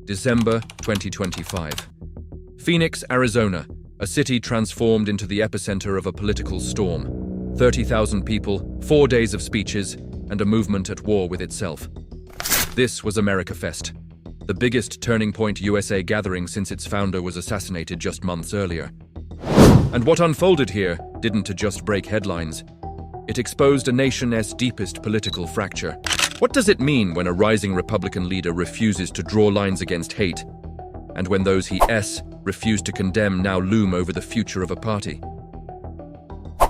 December 2025. Phoenix, Arizona, a city transformed into the epicenter of a political storm. 30,000 people, 4 days of speeches, and a movement at war with itself. This was AmericaFest, the biggest Turning Point USA gathering since its founder was assassinated just months earlier. And what unfolded here didn't just break headlines. It exposed a nation's deepest political fracture. What does it mean when a rising Republican leader refuses to draw lines against hate, and when those he refuse to condemn now loom over the future of a party?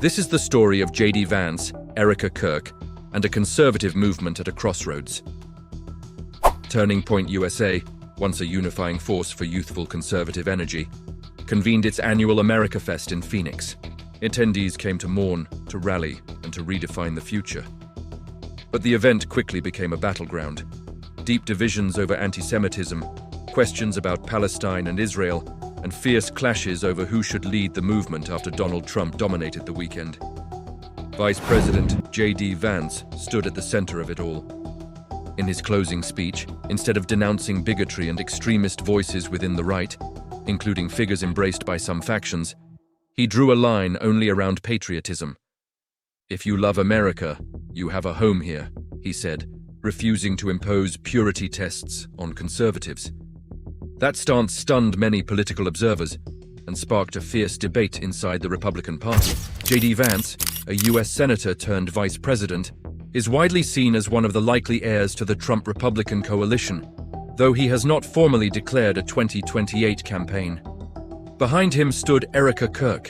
This is the story of JD Vance, Erika Kirk, and a conservative movement at a crossroads. Turning Point USA, once a unifying force for youthful conservative energy, convened its annual AmericaFest in Phoenix. Attendees came to mourn, to rally, and to redefine the future. But the event quickly became a battleground. Deep divisions over anti-Semitism, questions about Palestine and Israel, and fierce clashes over who should lead the movement after Donald Trump dominated the weekend. Vice President JD Vance stood at the center of it all. In his closing speech, instead of denouncing bigotry and extremist voices within the right, including figures embraced by some factions, he drew a line only around patriotism. "If you love America, you have a home here," he said, refusing to impose purity tests on conservatives. That stance stunned many political observers and sparked a fierce debate inside the Republican Party. JD Vance, a U.S. senator turned vice president, is widely seen as one of the likely heirs to the Trump Republican coalition, though he has not formally declared a 2028 campaign. Behind him stood Erika Kirk,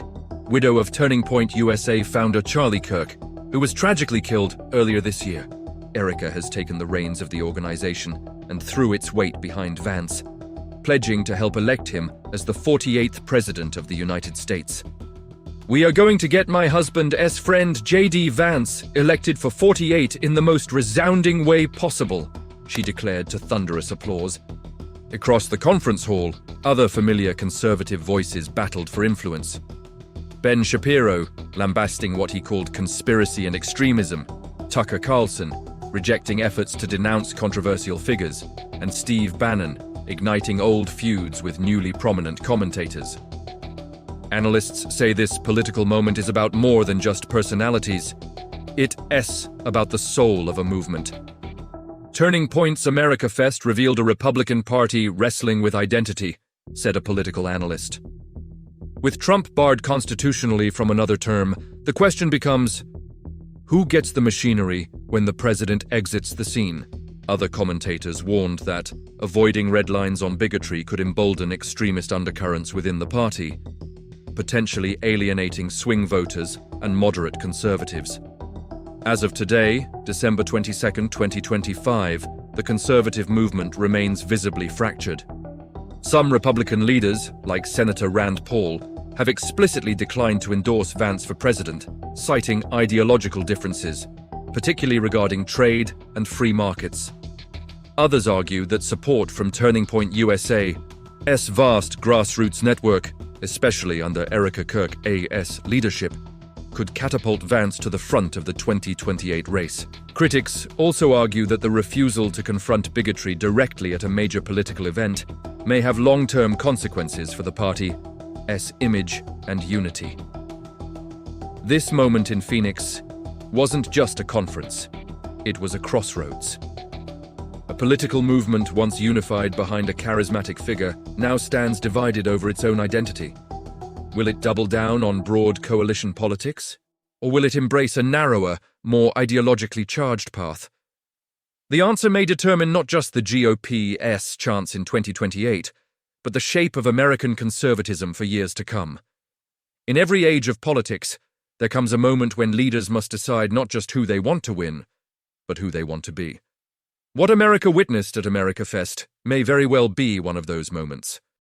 widow of Turning Point USA founder Charlie Kirk, who was tragically killed earlier this year. Erika has taken the reins of the organization and threw its weight behind Vance, pledging to help elect him as the 48th President of the United States. "We are going to get my husband's friend JD Vance elected for 48 in the most resounding way possible," she declared to thunderous applause. Across the conference hall, other familiar conservative voices battled for influence. Ben Shapiro, lambasting what he called conspiracy and extremism, Tucker Carlson, rejecting efforts to denounce controversial figures, and Steve Bannon, igniting old feuds with newly prominent commentators. Analysts say this political moment is about more than just personalities. It's about the soul of a movement. Turning Point's AmericaFest revealed a Republican Party wrestling with identity, said a political analyst. With Trump barred constitutionally from another term, the question becomes, who gets the machinery when the president exits the scene? Other commentators warned that avoiding red lines on bigotry could embolden extremist undercurrents within the party, potentially alienating swing voters and moderate conservatives. As of today, December 22, 2025, the conservative movement remains visibly fractured. Some Republican leaders, like Senator Rand Paul, have explicitly declined to endorse Vance for president, citing ideological differences, particularly regarding trade and free markets. Others argue that support from Turning Point USA's vast grassroots network, especially under Erika Kirk's leadership, could catapult Vance to the front of the 2028 race. Critics also argue that the refusal to confront bigotry directly at a major political event may have long-term consequences for the party's image and unity. This moment in Phoenix wasn't just a conference, it was a crossroads. A political movement once unified behind a charismatic figure now stands divided over its own identity. Will it double down on broad coalition politics? Or will it embrace a narrower, more ideologically charged path? The answer may determine not just the GOP's chance in 2028, but the shape of American conservatism for years to come. In every age of politics, there comes a moment when leaders must decide not just who they want to win, but who they want to be. What America witnessed at AmericaFest may very well be one of those moments.